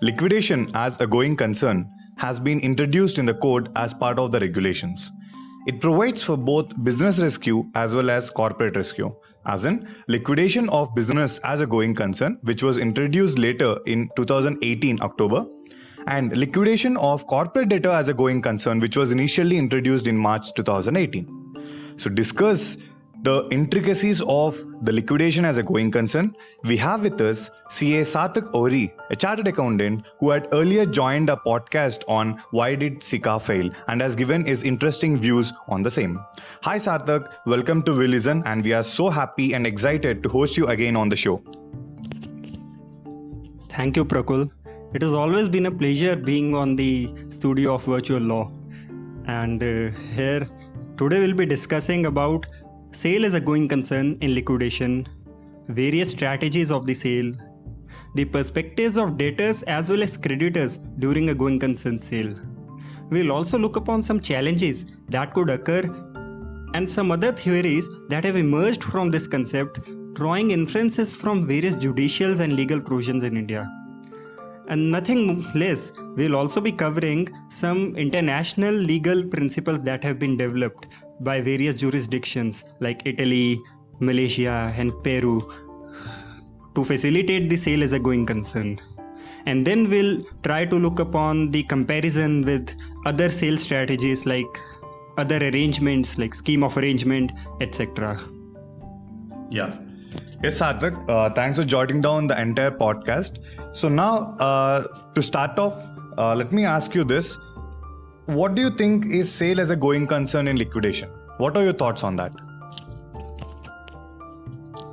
Liquidation as a going concern has been introduced in the code as part of the regulations. It provides for both business rescue as well as corporate rescue, as in liquidation of business as a going concern, which was introduced later in 2018 October, and liquidation of corporate debtor as a going concern, which was initially introduced in March 2018. So, discuss the intricacies of the liquidation as a going concern, we have with us CA Sarthak Ohri, a chartered accountant who had earlier joined a podcast on Why Did Sika Fail and has given his interesting views on the same. Hi Sarthak, welcome to We Listen, and we are so happy and excited to host you again on the show. Thank you, Prakul. It has always been a pleasure being on the studio of Virtual Law. And here, today we'll be discussing about sale as a going concern in liquidation, various strategies of the sale, the perspectives of debtors as well as creditors during a going concern sale. We'll also look upon some challenges that could occur and some other theories that have emerged from this concept, drawing inferences from various judicial and legal provisions in India. And nothing less, we'll also be covering some international legal principles that have been developed by various jurisdictions like Italy, Malaysia, and Peru to facilitate the sale as a going concern. And then we'll try to look upon the comparison with other sale strategies like other arrangements like scheme of arrangement, etc. Yeah. Yes, Sarthak, thanks for jotting down the entire podcast. So now, to start off, let me ask you this. What do you think is sale as a going concern in liquidation? What are your thoughts on that?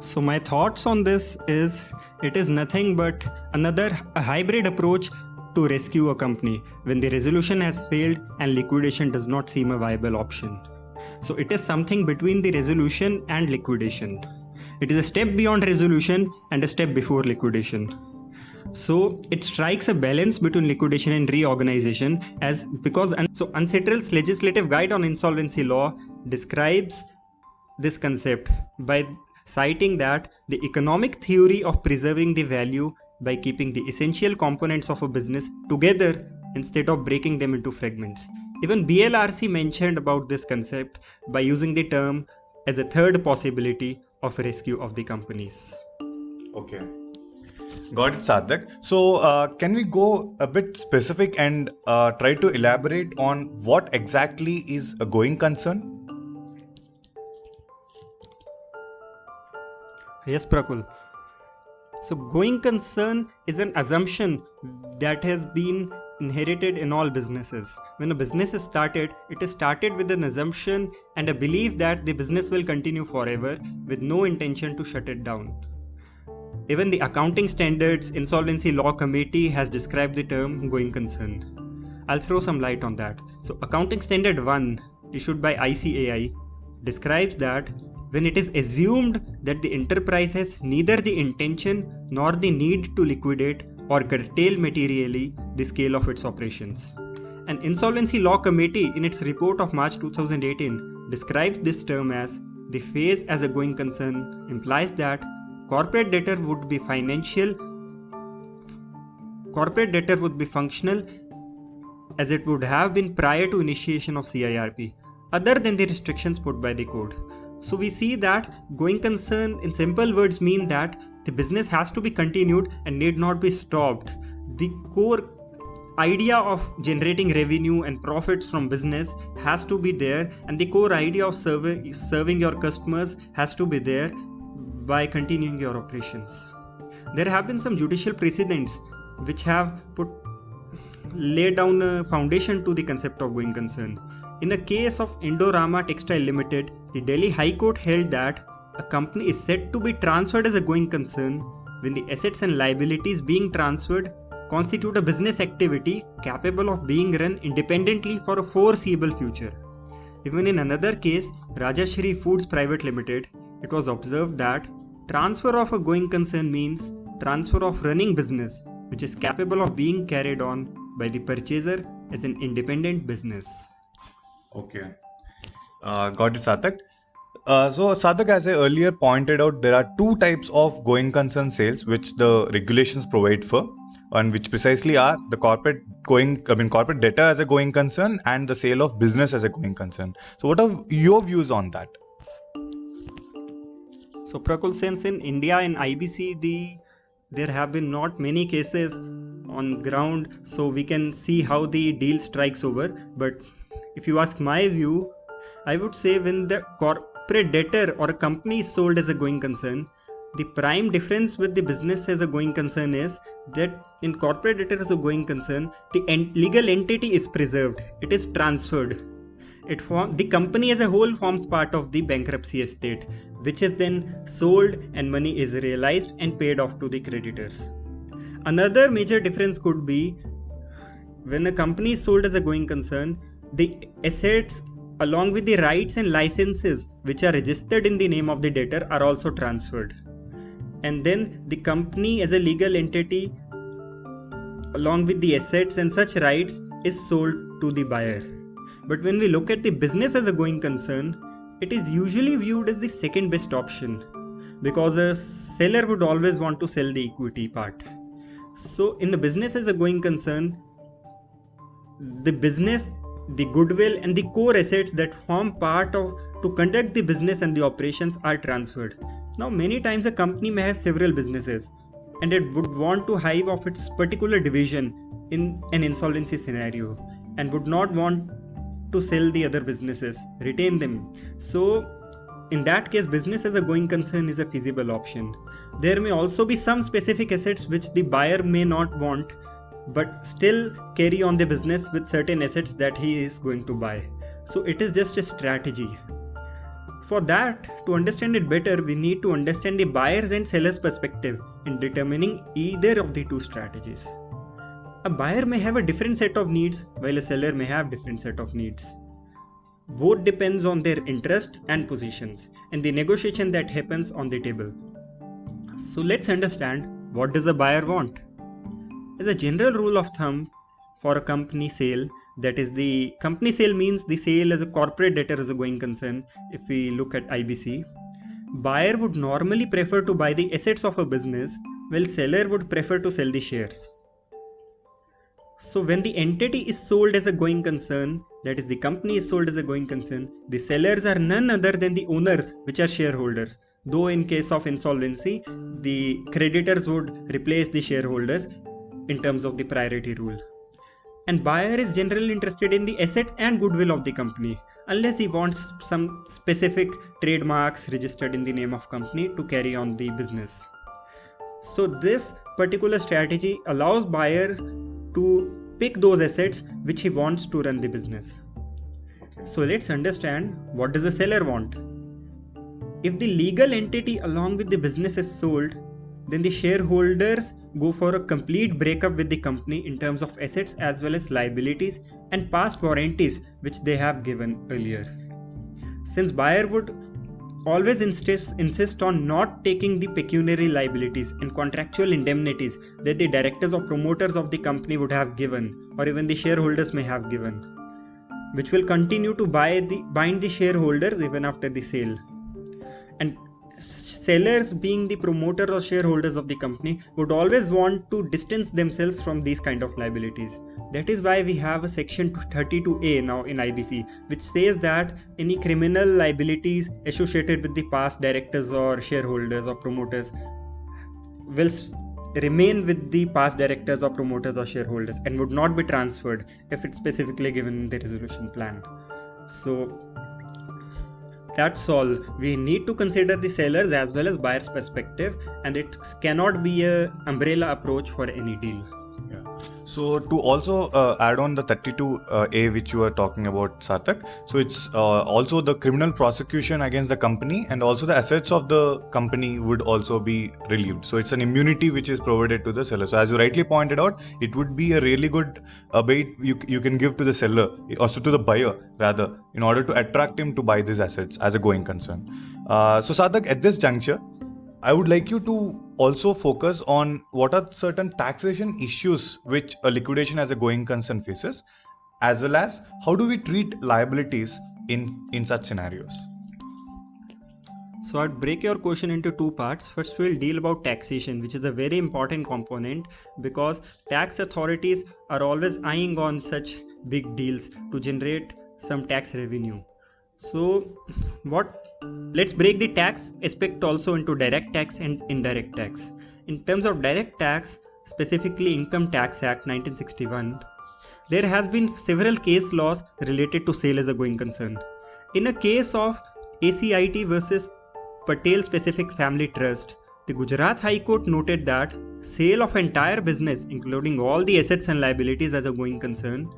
So my thoughts on this is it is nothing but a hybrid approach to rescue a company when the resolution has failed and liquidation does not seem a viable option. So it is something between the resolution and liquidation. It is a step beyond resolution and a step before liquidation. So it strikes a balance between liquidation and reorganization because UNCITRAL's legislative guide on insolvency law describes this concept by citing that the economic theory of preserving the value by keeping the essential components of a business together instead of breaking them into fragments. Even BLRC mentioned about this concept by using the term as a third possibility of rescue of the companies. Okay. Got it, Sarthak. So, can we go a bit specific and try to elaborate on what exactly is a going concern? Yes, Prakul. So, going concern is an assumption that has been inherited in all businesses. When a business is started, it is started with an assumption and a belief that the business will continue forever with no intention to shut it down. Even the Accounting Standards Insolvency Law Committee has described the term going concern. I'll throw some light on that. So Accounting Standard 1, issued by ICAI, describes that when it is assumed that the enterprise has neither the intention nor the need to liquidate or curtail materially the scale of its operations. An Insolvency Law Committee in its report of March 2018 describes this term as the phase as a going concern implies that corporate debtor would be functional as it would have been prior to initiation of CIRP, other than the restrictions put by the code. So we see that going concern in simple words mean that the business has to be continued and need not be stopped. The core idea of generating revenue and profits from business has to be there, and the core idea of serving your customers has to be there by continuing your operations. There have been some judicial precedents which have laid down a foundation to the concept of going concern. In the case of Indorama Textile Limited, the Delhi High Court held that a company is said to be transferred as a going concern when the assets and liabilities being transferred constitute a business activity capable of being run independently for a foreseeable future. Even in another case, Rajashri Foods Private Limited, it was observed that transfer of a going concern means transfer of running business which is capable of being carried on by the purchaser as an independent business. Okay. Got it, Sarthak. So, Sarthak, as I earlier pointed out, there are two types of going concern sales which the regulations provide for. and which precisely are the corporate debtor as a going concern and the sale of business as a going concern. So what are your views on that? So Prakul, since in India in IBC there have been not many cases on ground, so we can see how the deal strikes over. But if you ask my view, I would say when the corporate debtor or a company is sold as a going concern, the prime difference with the business as a going concern is that in corporate debtor as a going concern, the legal entity is preserved, it is transferred. The company as a whole forms part of the bankruptcy estate, which is then sold and money is realized and paid off to the creditors. Another major difference could be when a company is sold as a going concern, the assets along with the rights and licenses which are registered in the name of the debtor are also transferred. And then the company as a legal entity along with the assets and such rights is sold to the buyer. But when we look at the business as a going concern, it is usually viewed as the second best option because a seller would always want to sell the equity part. So in the business as a going concern, the business, the goodwill and the core assets that form part of to conduct the business and the operations are transferred. Now many times a company may have several businesses and it would want to hive off its particular division in an insolvency scenario and would not want to sell the other businesses, retain them. So in that case, business as a going concern is a feasible option. There may also be some specific assets which the buyer may not want but still carry on the business with certain assets that he is going to buy. So it is just a strategy. For that, to understand it better, we need to understand the buyer's and seller's perspective in determining either of the two strategies. A buyer may have a different set of needs while a seller may have different set of needs. Both depends on their interests and positions and the negotiation that happens on the table. So let's understand, what does a buyer want? As a general rule of thumb for a company sale, that is the company sale means the sale as a corporate debtor as a going concern. If we look at IBC, buyer would normally prefer to buy the assets of a business while seller would prefer to sell the shares. So when the entity is sold as a going concern, that is the company is sold as a going concern, the sellers are none other than the owners, which are shareholders. Though in case of insolvency, the creditors would replace the shareholders in terms of the priority rule. And buyer is generally interested in the assets and goodwill of the company, unless he wants some specific trademarks registered in the name of company to carry on the business. So this particular strategy allows buyer to pick those assets which he wants to run the business. So let's understand, what does the seller want? If the legal entity along with the business is sold, then the shareholders go for a complete breakup with the company in terms of assets as well as liabilities and past warranties which they have given earlier. Since buyer would always insist on not taking the pecuniary liabilities and contractual indemnities that the directors or promoters of the company would have given or even the shareholders may have given, which will continue to bind the shareholders even after the sale. And sellers, being the promoters or shareholders of the company, would always want to distance themselves from these kind of liabilities. That is why we have a section 32A now in IBC, which says that any criminal liabilities associated with the past directors or shareholders or promoters will remain with the past directors or promoters or shareholders and would not be transferred if it's specifically given in the resolution plan. So that's all. We need to consider the sellers as well as buyer's perspective, and it cannot be an umbrella approach for any deal. Yeah. So to also add on the 32A which you were talking about, Sarthak, so it's also the criminal prosecution against the company and also the assets of the company would also be relieved. So it's an immunity which is provided to the seller. So as you rightly pointed out, it would be a really good bait you can give to the seller, also to the buyer rather, in order to attract him to buy these assets as a going concern. So Sarthak, at this juncture, I would like you to also focus on what are certain taxation issues which a liquidation as a going concern faces, as well as how do we treat liabilities in such scenarios. So I'd break your question into two parts. First, we'll deal about taxation, which is a very important component because tax authorities are always eyeing on such big deals to generate some tax revenue. So let's break the tax aspect also into direct tax and indirect tax. In terms of direct tax, specifically Income Tax Act 1961, there has been several case laws related to sale as a going concern. In a case of ACIT versus Patel Specific Family Trust, the Gujarat High Court noted that sale of entire business, including all the assets and liabilities as a going concern,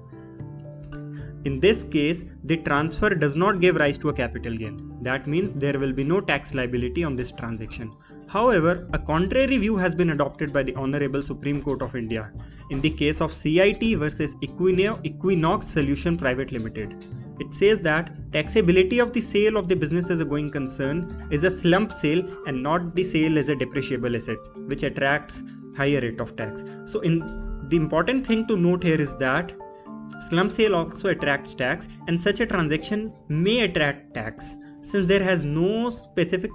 in this case, the transfer does not give rise to a capital gain. That means there will be no tax liability on this transaction. However, a contrary view has been adopted by the Honorable Supreme Court of India in the case of CIT versus Equinox Solution Private Limited. It says that taxability of the sale of the business as a going concern is a slump sale and not the sale as a depreciable asset, which attracts higher rate of tax. So the important thing to note here is that slump sale also attracts tax, and such a transaction may attract tax since there has no specific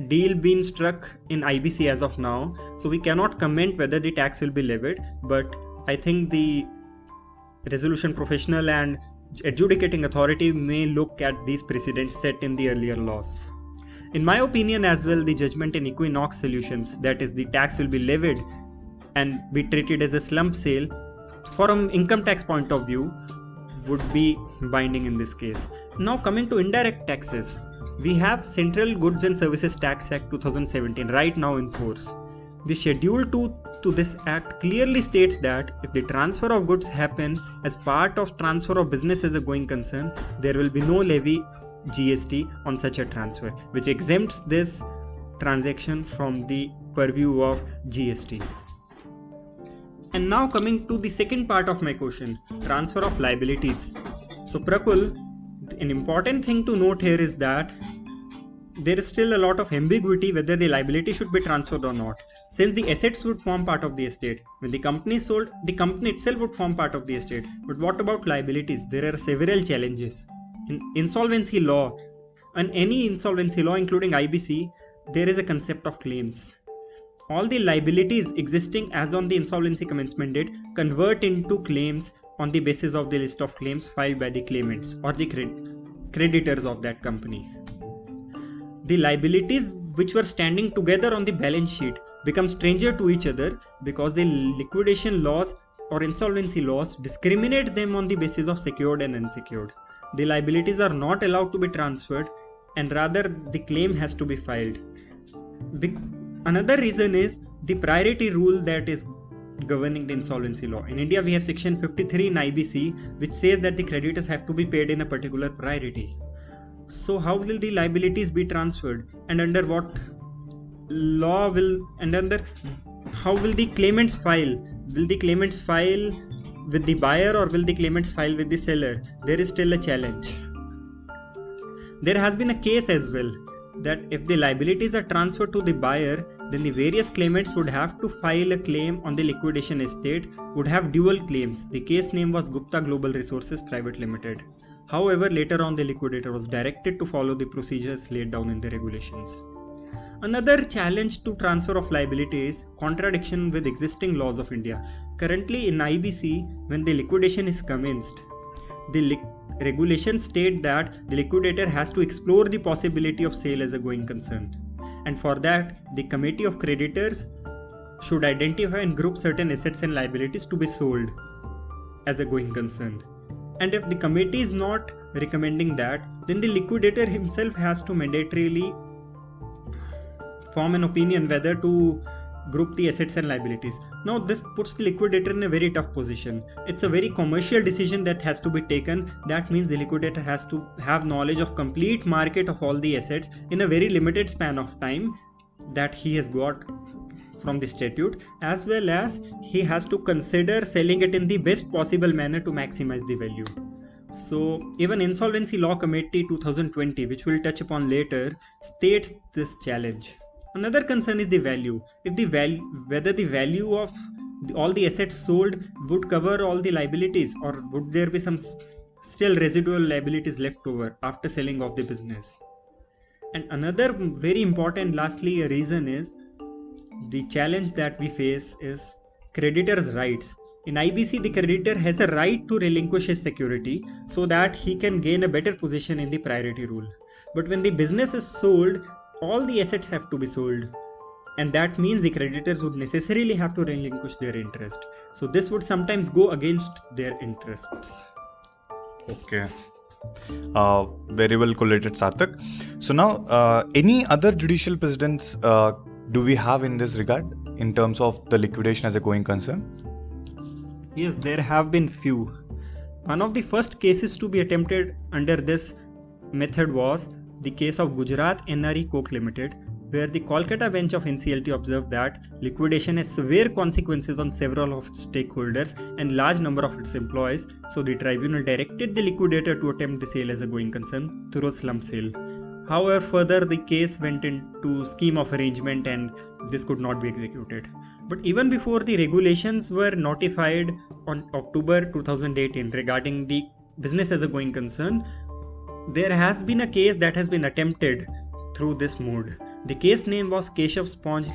deal been struck in IBC as of now. So we cannot comment whether the tax will be levied, but I think the resolution professional and adjudicating authority may look at these precedents set in the earlier laws. In my opinion as well, the judgment in Equinox Solutions, that is the tax will be levied and be treated as a slump sale from income tax point of view, would be binding in this case. Now coming to indirect taxes, we have Central Goods and Services Tax Act 2017 right now in force. The Schedule 2 to this act clearly states that if the transfer of goods happen as part of transfer of business as a going concern, there will be no levy GST on such a transfer, which exempts this transaction from the purview of GST. And now coming to the second part of my question, transfer of liabilities. So Prakul, an important thing to note here is that there is still a lot of ambiguity whether the liability should be transferred or not. Since the assets would form part of the estate, when the company is sold, the company itself would form part of the estate. But what about liabilities? There are several challenges. In insolvency law, and any insolvency law including IBC, there is a concept of claims. All the liabilities existing as on the insolvency commencement date convert into claims on the basis of the list of claims filed by the claimants or the creditors of that company. The liabilities which were standing together on the balance sheet become stranger to each other because the liquidation laws or insolvency laws discriminate them on the basis of secured and unsecured. The liabilities are not allowed to be transferred and rather the claim has to be filed. Another reason is the priority rule that is governing the insolvency law. In India, we have section 53 in IBC, which says that the creditors have to be paid in a particular priority. So how will the liabilities be transferred, and under what law how will the claimants file? Will the claimants file with the buyer or will the claimants file with the seller? There is still a challenge. There has been a case as well that if the liabilities are transferred to the buyer, then the various claimants would have to file a claim on the liquidation estate, would have dual claims. The case name was Gupta Global Resources Private Limited. However, later on the liquidator was directed to follow the procedures laid down in the regulations. Another challenge to transfer of liability is contradiction with existing laws of India. Currently in IBC, when the liquidation is commenced, the regulations state that the liquidator has to explore the possibility of sale as a going concern, and for that the committee of creditors should identify and group certain assets and liabilities to be sold as a going concern. And if the committee is not recommending that, then the liquidator himself has to mandatorily form an opinion whether to group the assets and liabilities. Now this puts the liquidator in a very tough position. It's a very commercial decision that has to be taken. That means the liquidator has to have knowledge of complete market of all the assets in a very limited span of time that he has got from the statute, as well as he has to consider selling it in the best possible manner to maximize the value. So even Insolvency Law Committee 2020, which we'll touch upon later, states this challenge. Another concern is the value. Whether the value of all the assets sold would cover all the liabilities, or would there be some still residual liabilities left over after selling off the business. And another very important, lastly, reason is the challenge that we face is creditor's rights. In IBC, the creditor has a right to relinquish his security so that he can gain a better position in the priority rule. But when the business is sold, all the assets have to be sold. And that means the creditors would necessarily have to relinquish their interest. So this would sometimes go against their interests. Okay. Very well collated, Sarthak. So now, any other judicial precedents do we have in this regard in terms of the liquidation as a going concern? Yes, there have been few. One of the first cases to be attempted under this method was the case of Gujarat NRE Coke Limited, where the Kolkata bench of NCLT observed that liquidation has severe consequences on several of its stakeholders and large number of its employees, so the tribunal directed the liquidator to attempt the sale as a going concern through a slump sale. However, further the case went into scheme of arrangement and this could not be executed. But even before the regulations were notified on October 2018 regarding the business as a going concern, there has been a case that has been attempted through this mode. The case name was Keshav Sponge,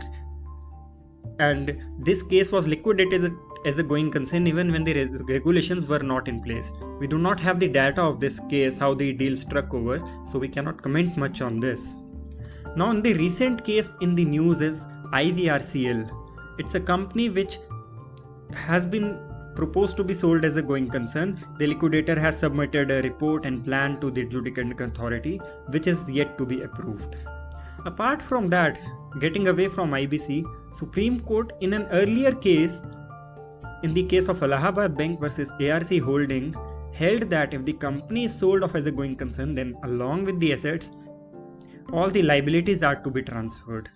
and this case was liquidated as a going concern even when the regulations were not in place. We do not have the data of this case, how the deal struck over, so we cannot comment much on this. Now, the recent case in the news is IVRCL. It's a company which has been proposed to be sold as a going concern. The liquidator has submitted a report and plan to the adjudicating authority, which is yet to be approved. Apart from that, getting away from IBC, Supreme Court in an earlier case, in the case of Allahabad Bank versus ARC Holding, held that if the company is sold off as a going concern, then along with the assets, all the liabilities are to be transferred.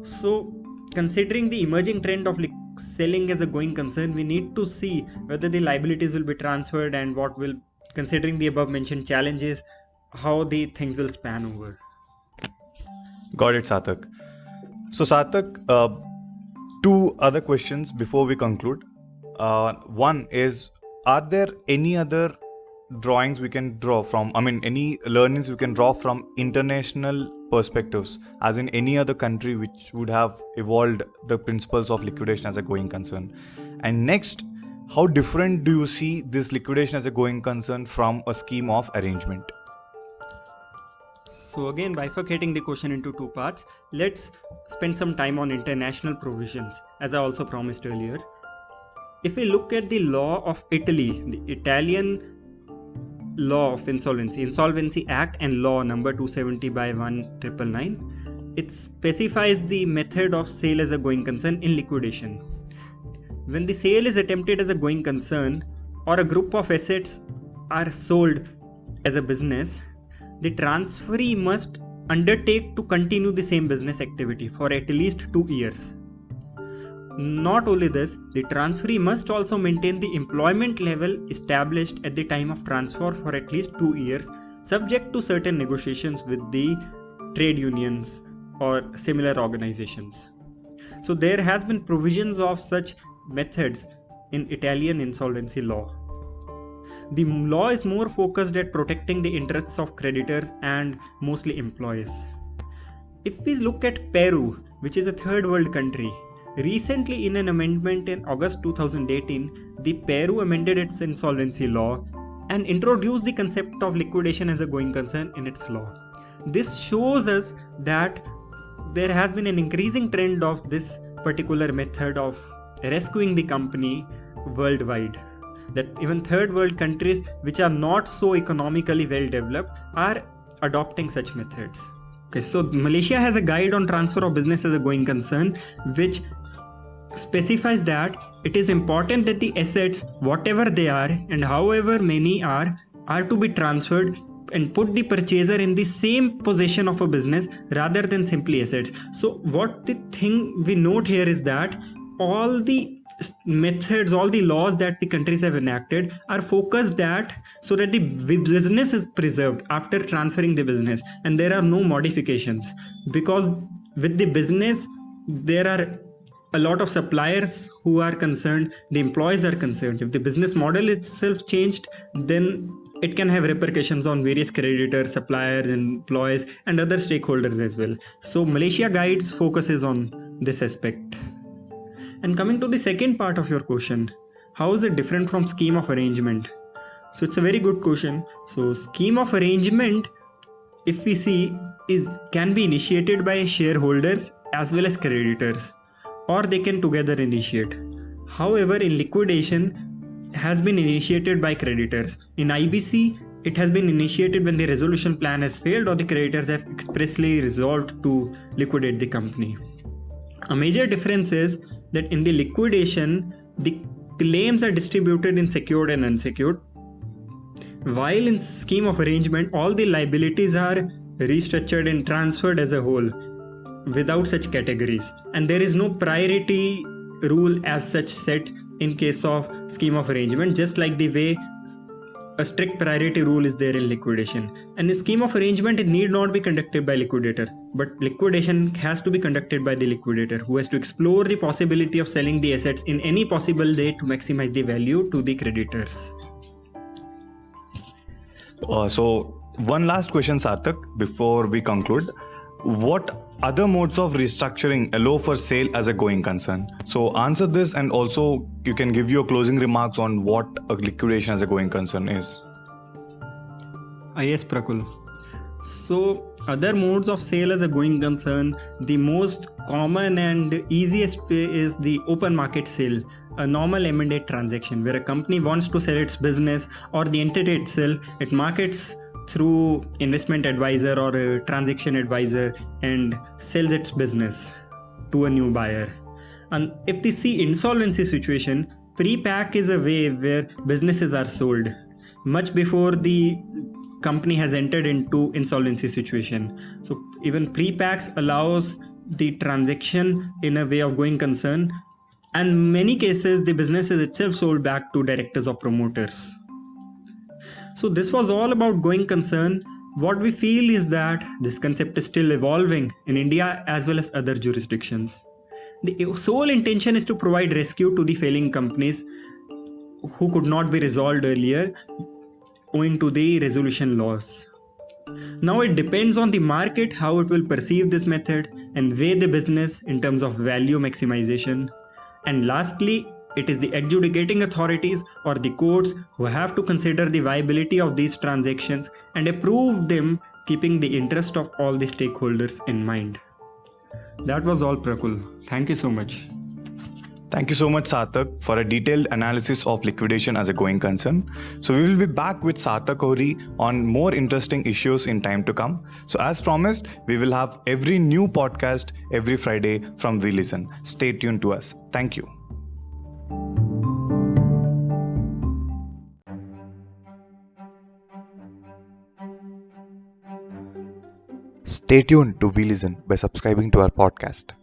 So, considering the emerging trend of selling as a going concern, we need to see whether the liabilities will be transferred and what will, considering the above mentioned challenges, how the things will span over. Got it, Sarthak. So, Sarthak, two other questions before we conclude. One is, are there any other drawings we can draw from, any learnings we can draw from international perspectives, as in any other country which would have evolved the principles of liquidation as a going concern? And next, how different do you see this liquidation as a going concern from a scheme of arrangement? So again, bifurcating the question into two parts, let's spend some time on international provisions, as I also promised earlier. If we look at the law of Italy, the Italian law of Insolvency Act and law number 270/1999, it specifies the method of sale as a going concern in liquidation. When the sale is attempted as a going concern or a group of assets are sold as a business, the transferee must undertake to continue the same business activity for at least 2 years. Not only this, the transferee must also maintain the employment level established at the time of transfer for at least 2 years, subject to certain negotiations with the trade unions or similar organizations. So there has been provisions of such methods in Italian insolvency law. The law is more focused at protecting the interests of creditors and mostly employees. If we look at Peru, which is a third world country, recently in an amendment in August 2018, the Peru amended its insolvency law and introduced the concept of liquidation as a going concern in its law. This shows us that there has been an increasing trend of this particular method of rescuing the company worldwide. That even third world countries which are not so economically well developed are adopting such methods. Okay, so Malaysia has a guide on transfer of business as a going concern, which specifies that it is important that the assets, whatever they are and however many are to be transferred and put the purchaser in the same possession of a business rather than simply assets. So what the thing we note here is that all the methods, all the laws that the countries have enacted are focused that so that the business is preserved after transferring the business and there are no modifications, because with the business there are a lot of suppliers who are concerned, the employees are concerned. If the business model itself changed, then it can have repercussions on various creditors, suppliers, employees, and other stakeholders as well. So Malaysia Guides focuses on this aspect. And coming to the second part of your question, how is it different from scheme of arrangement? So it's a very good question. So scheme of arrangement, if we see, can be initiated by shareholders as well as creditors, or they can together initiate. However, in liquidation has been initiated by creditors. In IBC, it has been initiated when the resolution plan has failed or the creditors have expressly resolved to liquidate the company. A major difference is that in the liquidation, the claims are distributed in secured and unsecured, while in scheme of arrangement, all the liabilities are restructured and transferred as a whole without such categories, and there is no priority rule as such set in case of scheme of arrangement, just like the way a strict priority rule is there in liquidation. And in scheme of arrangement, it need not be conducted by liquidator, but liquidation has to be conducted by the liquidator, who has to explore the possibility of selling the assets in any possible way to maximize the value to the creditors. So one last question, Sarthak, before we conclude. What other modes of restructuring allow for sale as a going concern? So answer this, and also you can give your closing remarks on what a liquidation as a going concern is. Yes, Prakul. So other modes of sale as a going concern, the most common and easiest way is the open market sale, a normal M&A transaction where a company wants to sell its business or the entity itself. It markets through investment advisor or a transaction advisor and sells its business to a new buyer. And if we see insolvency situation, pre-pack is a way where businesses are sold much before the company has entered into insolvency situation. So even pre-packs allows the transaction in a way of going concern, and many cases the business is itself sold back to directors or promoters. So this was all about going concern. What we feel is that this concept is still evolving in India as well as other jurisdictions. The sole intention is to provide rescue to the failing companies who could not be resolved earlier owing to the resolution laws. Now it depends on the market how it will perceive this method and weigh the business in terms of value maximization. And lastly, it is the adjudicating authorities or the courts who have to consider the viability of these transactions and approve them, keeping the interest of all the stakeholders in mind. That was all, Prakul. Thank you so much. Thank you so much, Sarthak, for a detailed analysis of liquidation as a going concern. So we will be back with Sarthak Ohri on more interesting issues in time to come. So as promised, we will have every new podcast every Friday from We Listen. Stay tuned to us. Thank you. Stay tuned to We Listen by subscribing to our podcast.